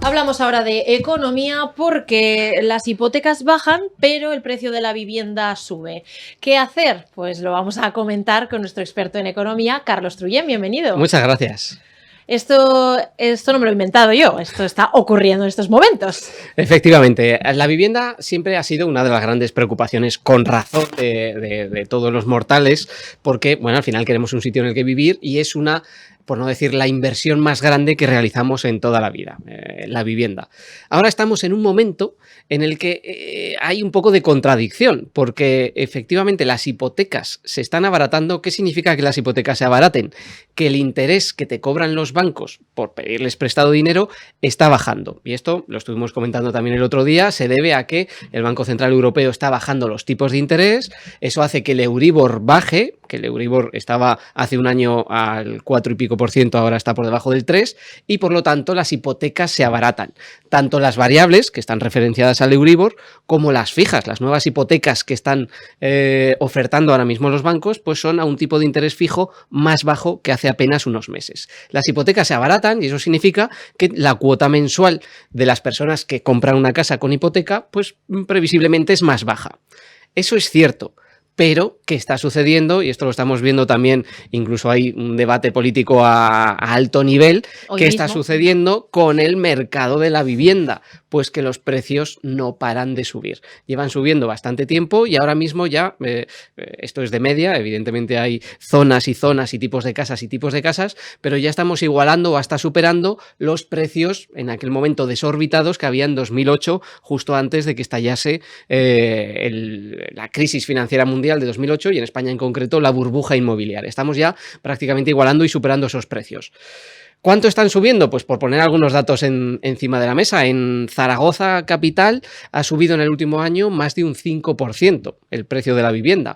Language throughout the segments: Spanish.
Hablamos ahora de economía porque las hipotecas bajan, pero el precio de la vivienda sube. ¿Qué hacer? Pues lo vamos a comentar con nuestro experto en economía, Carlos Trullén. Bienvenido. Muchas gracias. Esto no me lo he inventado yo, esto está ocurriendo en estos momentos. Efectivamente, la vivienda siempre ha sido una de las grandes preocupaciones, con razón, de todos los mortales, porque, bueno, al final queremos un sitio en el que vivir y es una, por no decir la inversión más grande que realizamos en toda la vida, la vivienda. Ahora estamos en un momento en el que hay un poco de contradicción, porque efectivamente las hipotecas se están abaratando. ¿Qué significa que las hipotecas se abaraten? Que el interés que te cobran los bancos por pedirles prestado dinero está bajando. Y esto lo estuvimos comentando también el otro día, se debe a que el Banco Central Europeo está bajando los tipos de interés, eso hace que el Euribor baje, que el Euribor estaba hace un año al 4 y pico por ciento, ahora está por debajo del 3, y por lo tanto las hipotecas se abaratan. Tanto las variables, que están referenciadas al Euribor, como las fijas. Las nuevas hipotecas que están ofertando ahora mismo los bancos, pues son a un tipo de interés fijo más bajo que hace apenas unos meses. Las hipotecas se abaratan y eso significa que la cuota mensual de las personas que compran una casa con hipoteca, pues previsiblemente es más baja. Eso es cierto. Pero, ¿qué está sucediendo? Y esto lo estamos viendo también, incluso hay un debate político a alto nivel. ¿Qué está sucediendo con el mercado de la vivienda? Pues que los precios no paran de subir. Llevan subiendo bastante tiempo y ahora mismo ya, esto es de media, evidentemente hay zonas y zonas y tipos de casas, pero ya estamos igualando o hasta superando los precios en aquel momento desorbitados que había en 2008, justo antes de que estallase la crisis financiera mundial de 2008 y en España en concreto la burbuja inmobiliaria. Estamos ya prácticamente igualando y superando esos precios. ¿Cuánto están subiendo? Pues por poner algunos datos encima de la mesa, en Zaragoza capital ha subido en el último año más de un 5% el precio de la vivienda.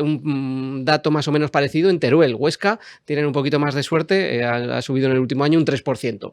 Un dato más o menos parecido en Teruel, Huesca, tienen un poquito más de suerte, ha subido en el último año un 3%.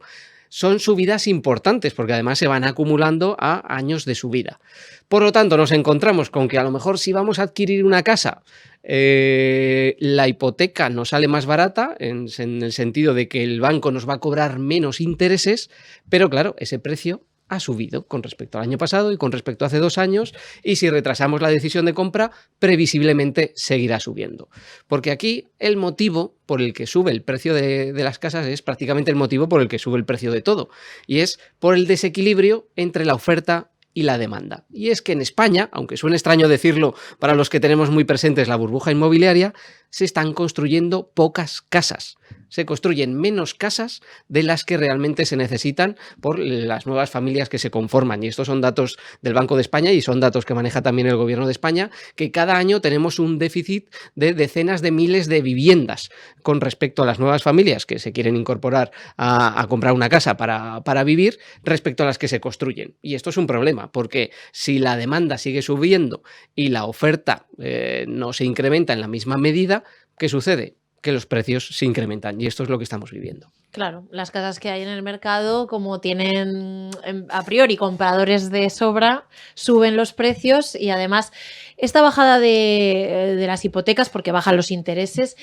Son subidas importantes porque además se van acumulando a años de subida. Por lo tanto, nos encontramos con que a lo mejor si vamos a adquirir una casa, la hipoteca nos sale más barata en el sentido de que el banco nos va a cobrar menos intereses, pero claro, ese precio ha subido con respecto al año pasado y con respecto a hace 2 años, y si retrasamos la decisión de compra, previsiblemente seguirá subiendo. Porque aquí el motivo por el que sube el precio de las casas es prácticamente el motivo por el que sube el precio de todo, y es por el desequilibrio entre la oferta y la demanda. Y es que en España, aunque suene extraño decirlo para los que tenemos muy presentes la burbuja inmobiliaria, se están construyendo pocas casas. Se construyen menos casas de las que realmente se necesitan por las nuevas familias que se conforman. Y estos son datos del Banco de España y son datos que maneja también el Gobierno de España, que cada año tenemos un déficit de decenas de miles de viviendas con respecto a las nuevas familias que se quieren incorporar a comprar una casa para vivir respecto a las que se construyen. Y esto es un problema, porque si la demanda sigue subiendo y la oferta no se incrementa en la misma medida, ¿qué sucede? Que los precios se incrementan y esto es lo que estamos viviendo. Claro, las casas que hay en el mercado, como tienen a priori compradores de sobra, suben los precios y además esta bajada de las hipotecas, porque bajan los intereses,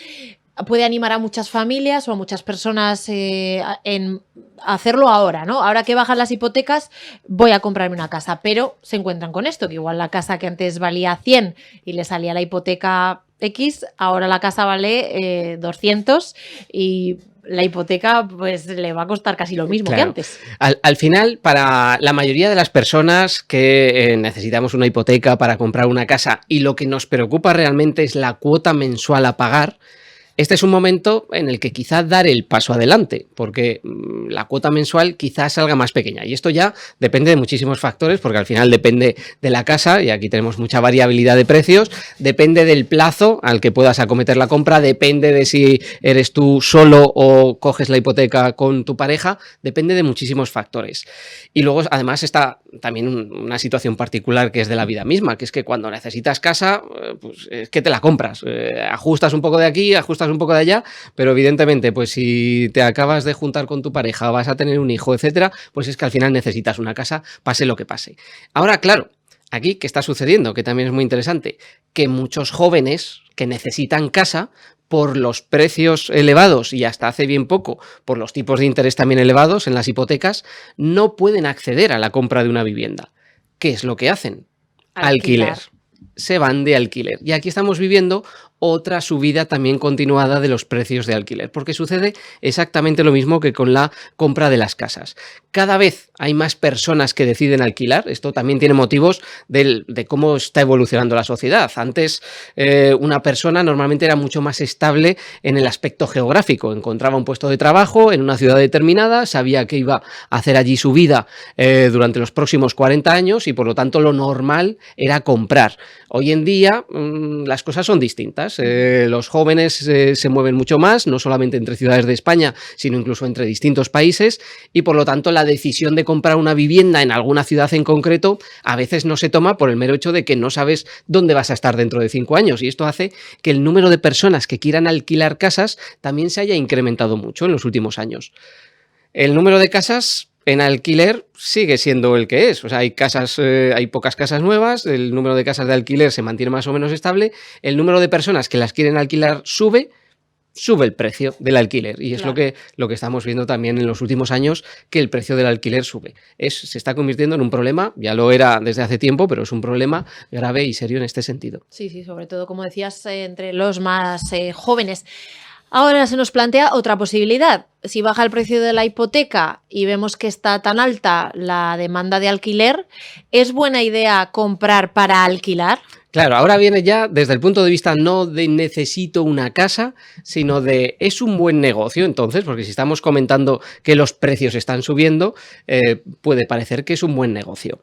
puede animar a muchas familias o a muchas personas en hacerlo ahora, ¿no? Ahora que bajan las hipotecas, voy a comprarme una casa, pero se encuentran con esto, que igual la casa que antes valía 100 y le salía la hipoteca X, ahora la casa vale 200 y la hipoteca pues le va a costar casi lo mismo que antes. Al final, para la mayoría de las personas que necesitamos una hipoteca para comprar una casa y lo que nos preocupa realmente es la cuota mensual a pagar, este es un momento en el que quizá dar el paso adelante, porque la cuota mensual quizás salga más pequeña. Y esto ya depende de muchísimos factores, porque al final depende de la casa, y aquí tenemos mucha variabilidad de precios, depende del plazo al que puedas acometer la compra, depende de si eres tú solo o coges la hipoteca con tu pareja, depende de muchísimos factores. Y luego además está también una situación particular que es de la vida misma, que es que cuando necesitas casa, pues es que te la compras. Ajustas un poco de aquí, ajustas cosas un poco de allá, pero evidentemente, pues si te acabas de juntar con tu pareja, vas a tener un hijo, etcétera, pues es que al final necesitas una casa, pase lo que pase. Ahora, claro, aquí, ¿qué está sucediendo? Que también es muy interesante, que muchos jóvenes que necesitan casa, por los precios elevados y hasta hace bien poco por los tipos de interés también elevados en las hipotecas, no pueden acceder a la compra de una vivienda. ¿Qué es lo que hacen? Alquiler. Se van de alquiler. Y aquí estamos viviendo otra subida también continuada de los precios de alquiler, porque sucede exactamente lo mismo que con la compra de las casas. Cada vez hay más personas que deciden alquilar. Esto también tiene motivos de cómo está evolucionando la sociedad. Antes una persona normalmente era mucho más estable en el aspecto geográfico. Encontraba un puesto de trabajo en una ciudad determinada, sabía que iba a hacer allí su vida durante los próximos 40 años y por lo tanto lo normal era comprar. Hoy en día las cosas son distintas. Los jóvenes se mueven mucho más, no solamente entre ciudades de España, sino incluso entre distintos países, y por lo tanto la decisión de comprar una vivienda en alguna ciudad en concreto a veces no se toma por el mero hecho de que no sabes dónde vas a estar dentro de 5 años, y esto hace que el número de personas que quieran alquilar casas también se haya incrementado mucho en los últimos años. El número de casas en alquiler sigue siendo el que es. O sea, hay pocas casas nuevas, el número de casas de alquiler se mantiene más o menos estable, el número de personas que las quieren alquilar sube el precio del alquiler. Y es claro, lo que estamos viendo también en los últimos años, que el precio del alquiler sube. Se está convirtiendo en un problema, ya lo era desde hace tiempo, pero es un problema grave y serio en este sentido. Sí, sí, sobre todo, como decías, entre los más jóvenes. Ahora se nos plantea otra posibilidad. Si baja el precio de la hipoteca y vemos que está tan alta la demanda de alquiler, ¿es buena idea comprar para alquilar? Claro, ahora viene ya desde el punto de vista no de necesito una casa, sino de es un buen negocio entonces, porque si estamos comentando que los precios están subiendo, puede parecer que es un buen negocio.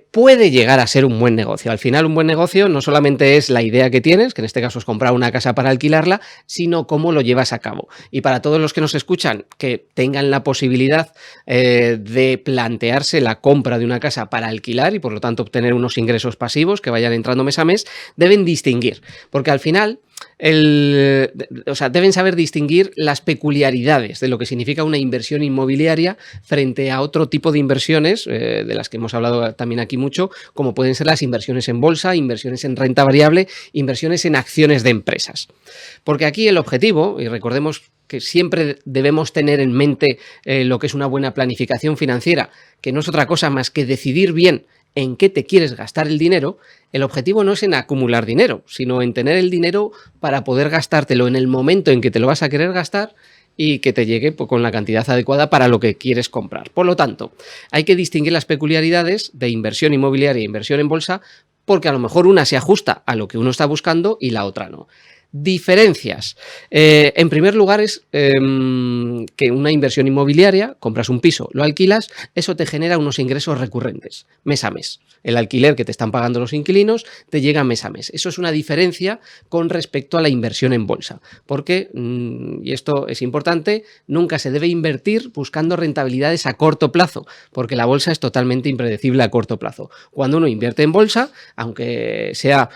Puede llegar a ser un buen negocio. Al final, un buen negocio no solamente es la idea que tienes, que en este caso es comprar una casa para alquilarla, sino cómo lo llevas a cabo. Y para todos los que nos escuchan, que tengan la posibilidad de plantearse la compra de una casa para alquilar y por lo tanto obtener unos ingresos pasivos que vayan entrando mes a mes, deben distinguir. Porque al final deben saber distinguir las peculiaridades de lo que significa una inversión inmobiliaria frente a otro tipo de inversiones, de las que hemos hablado también aquí mucho, como pueden ser las inversiones en bolsa, inversiones en renta variable, inversiones en acciones de empresas. Porque aquí el objetivo, y recordemos que siempre debemos tener en mente lo que es una buena planificación financiera, que no es otra cosa más que decidir bien en qué te quieres gastar el dinero. El objetivo no es en acumular dinero, sino en tener el dinero para poder gastártelo en el momento en que te lo vas a querer gastar y que te llegue con la cantidad adecuada para lo que quieres comprar. Por lo tanto, hay que distinguir las peculiaridades de inversión inmobiliaria e inversión en bolsa, porque a lo mejor una se ajusta a lo que uno está buscando y la otra no. Diferencias. En primer lugar es que una inversión inmobiliaria, compras un piso, lo alquilas, eso te genera unos ingresos recurrentes, mes a mes. El alquiler que te están pagando los inquilinos te llega mes a mes. Eso es una diferencia con respecto a la inversión en bolsa, porque, y esto es importante, nunca se debe invertir buscando rentabilidades a corto plazo, porque la bolsa es totalmente impredecible a corto plazo. Cuando uno invierte en bolsa, aunque sea,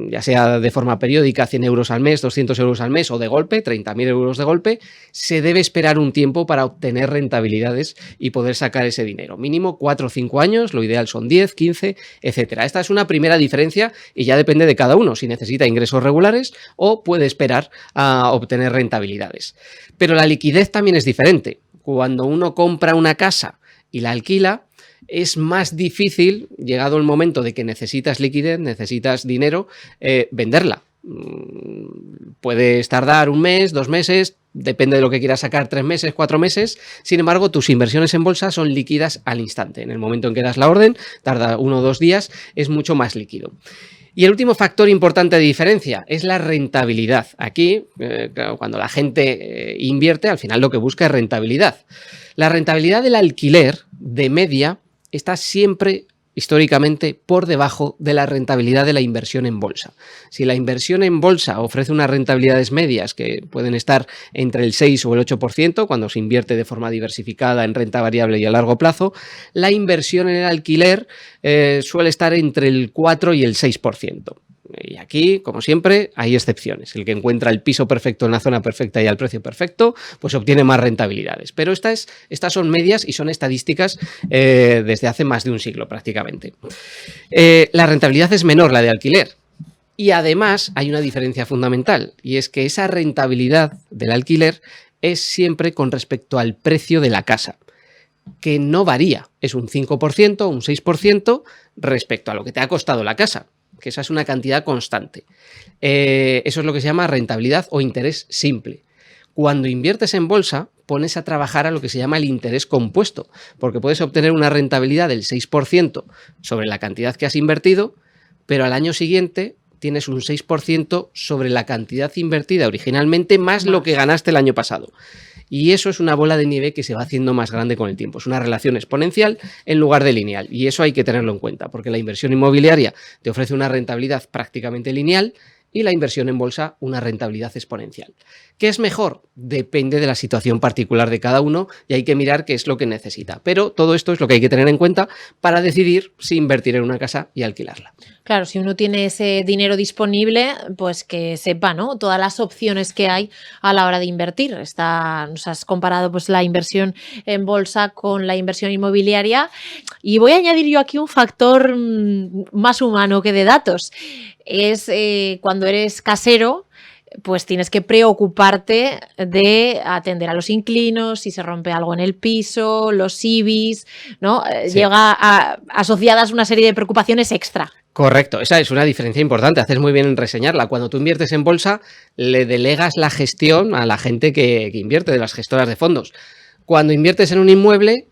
ya sea de forma periódica, 100 euros al mes, 200 euros al mes o de golpe, 30.000 euros de golpe, se debe esperar un tiempo para obtener rentabilidades y poder sacar ese dinero. Mínimo 4 o 5 años, lo ideal son 10, 15, etcétera. Esta es una primera diferencia y ya depende de cada uno, si necesita ingresos regulares o puede esperar a obtener rentabilidades. Pero la liquidez también es diferente. Cuando uno compra una casa y la alquila, es más difícil, llegado el momento de que necesitas liquidez, necesitas dinero, venderla. Puedes tardar 1 mes, 2 meses, depende de lo que quieras sacar, 3 meses, 4 meses. Sin embargo, tus inversiones en bolsa son líquidas al instante. En el momento en que das la orden, tarda 1 o 2 días, es mucho más líquido. Y el último factor importante de diferencia es la rentabilidad. Aquí, claro, cuando la gente invierte, al final lo que busca es rentabilidad. La rentabilidad del alquiler, de media, está siempre históricamente por debajo de la rentabilidad de la inversión en bolsa. Si la inversión en bolsa ofrece unas rentabilidades medias que pueden estar entre el 6 o el 8% cuando se invierte de forma diversificada en renta variable y a largo plazo, la inversión en el alquiler suele estar entre el 4 y el 6%. Y aquí, como siempre, hay excepciones. El que encuentra el piso perfecto en la zona perfecta y al precio perfecto, pues obtiene más rentabilidades. Pero estas son medias y son estadísticas desde hace más de un siglo prácticamente. La rentabilidad es menor, la de alquiler. Y además hay una diferencia fundamental, y es que esa rentabilidad del alquiler es siempre con respecto al precio de la casa, que no varía, es un 5%, un 6% respecto a lo que te ha costado la casa, que esa es una cantidad constante. Eso es lo que se llama rentabilidad o interés simple. Cuando inviertes en bolsa, pones a trabajar a lo que se llama el interés compuesto, porque puedes obtener una rentabilidad del 6% sobre la cantidad que has invertido, pero al año siguiente tienes un 6% sobre la cantidad invertida originalmente más lo que ganaste el año pasado. Y eso es una bola de nieve que se va haciendo más grande con el tiempo. Es una relación exponencial en lugar de lineal. Y eso hay que tenerlo en cuenta, porque la inversión inmobiliaria te ofrece una rentabilidad prácticamente lineal y la inversión en bolsa una rentabilidad exponencial. ¿Qué es mejor? Depende de la situación particular de cada uno y hay que mirar qué es lo que necesita. Pero todo esto es lo que hay que tener en cuenta para decidir si invertir en una casa y alquilarla. Claro, si uno tiene ese dinero disponible, pues que sepa, ¿no? Todas las opciones que hay a la hora de invertir. Nos has comparado pues la inversión en bolsa con la inversión inmobiliaria y voy a añadir yo aquí un factor más humano que de datos. Es cuando eres casero, pues tienes que preocuparte de atender a los inquilinos, si se rompe algo en el piso, los IBIs, ¿no? Sí. Llega asociadas una serie de preocupaciones extra. Correcto, esa es una diferencia importante, haces muy bien en reseñarla. Cuando tú inviertes en bolsa, le delegas la gestión a la gente que invierte, de las gestoras de fondos. Cuando inviertes en un inmueble,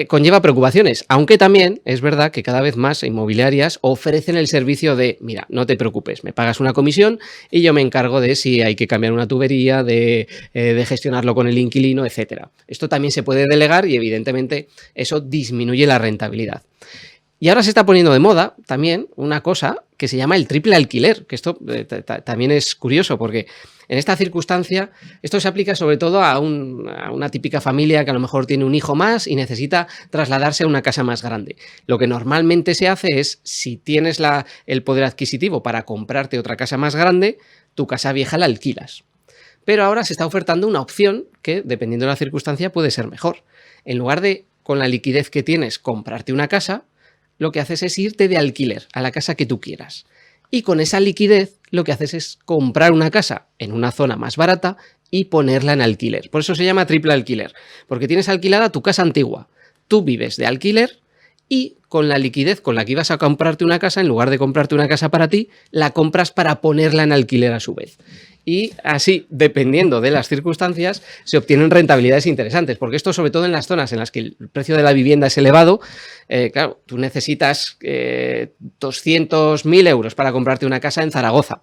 conlleva preocupaciones, aunque también es verdad que cada vez más inmobiliarias ofrecen el servicio de, mira, no te preocupes, me pagas una comisión y yo me encargo de si hay que cambiar una tubería, de gestionarlo con el inquilino, etcétera. Esto también se puede delegar y evidentemente eso disminuye la rentabilidad. Y ahora se está poniendo de moda también una cosa que se llama el triple alquiler, que esto también es curioso porque en esta circunstancia esto se aplica sobre todo a una típica familia que a lo mejor tiene un hijo más y necesita trasladarse a una casa más grande. Lo que normalmente se hace es, si tienes el poder adquisitivo para comprarte otra casa más grande, tu casa vieja la alquilas. Pero ahora se está ofertando una opción que, dependiendo de la circunstancia, puede ser mejor. En lugar de, con la liquidez que tienes, comprarte una casa, lo que haces es irte de alquiler a la casa que tú quieras. Y con esa liquidez lo que haces es comprar una casa en una zona más barata y ponerla en alquiler. Por eso se llama triple alquiler, porque tienes alquilada tu casa antigua. Tú vives de alquiler y con la liquidez con la que ibas a comprarte una casa, en lugar de comprarte una casa para ti, la compras para ponerla en alquiler a su vez. Y así, dependiendo de las circunstancias, se obtienen rentabilidades interesantes, porque esto sobre todo en las zonas en las que el precio de la vivienda es elevado, claro, tú necesitas 200.000 euros para comprarte una casa en Zaragoza,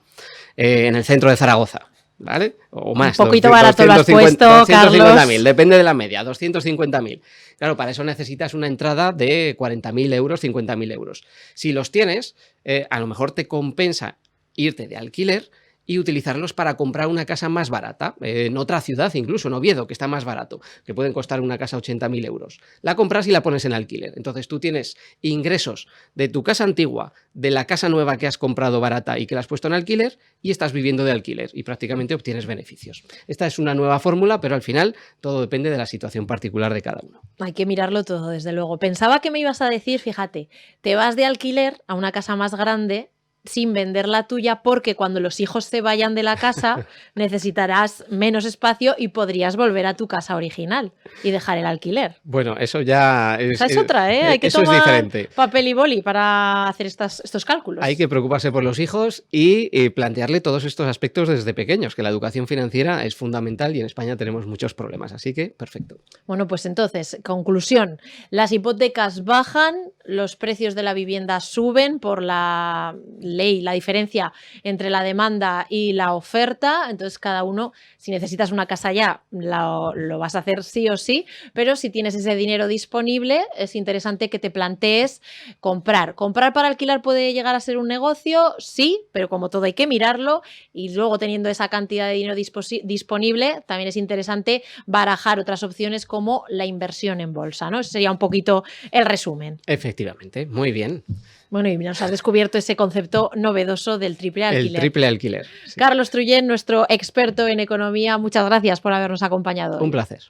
en el centro de Zaragoza, ¿vale? O más. Un poquito barato lo has puesto, 250.000, depende de la media, 250.000. Claro, para eso necesitas una entrada de 40.000 euros, 50.000 euros. Si los tienes, a lo mejor te compensa irte de alquiler y utilizarlos para comprar una casa más barata, en otra ciudad, incluso en Oviedo, que está más barato, que pueden costar una casa 80.000 euros. La compras y la pones en alquiler. Entonces tú tienes ingresos de tu casa antigua, de la casa nueva que has comprado barata y que la has puesto en alquiler, y estás viviendo de alquiler y prácticamente obtienes beneficios. Esta es una nueva fórmula, pero al final todo depende de la situación particular de cada uno. Hay que mirarlo todo, desde luego. Pensaba que me ibas a decir, fíjate, te vas de alquiler a una casa más grande sin vender la tuya, porque cuando los hijos se vayan de la casa necesitarás menos espacio y podrías volver a tu casa original y dejar el alquiler. Bueno, eso ya es... Esa es otra, ¿eh? Hay que eso tomar es diferente. Papel y boli para hacer estos cálculos. Hay que preocuparse por los hijos y plantearle todos estos aspectos desde pequeños, que la educación financiera es fundamental y en España tenemos muchos problemas, así que perfecto. Bueno, pues entonces, conclusión, las hipotecas bajan, los precios de la vivienda suben por la ley, la diferencia entre la demanda y la oferta, entonces cada uno, si necesitas una casa ya, lo vas a hacer sí o sí, pero si tienes ese dinero disponible, es interesante que te plantees comprar. ¿Comprar para alquilar puede llegar a ser un negocio? Sí, pero como todo hay que mirarlo y luego teniendo esa cantidad de dinero disponible, también es interesante barajar otras opciones como la inversión en bolsa, ¿no? Ese sería un poquito el resumen. Efectivamente, muy bien. Bueno, y nos has descubierto ese concepto novedoso del triple alquiler. El triple alquiler. Sí. Carlos Trullén, nuestro experto en economía, muchas gracias por habernos acompañado. Un hoy. placer.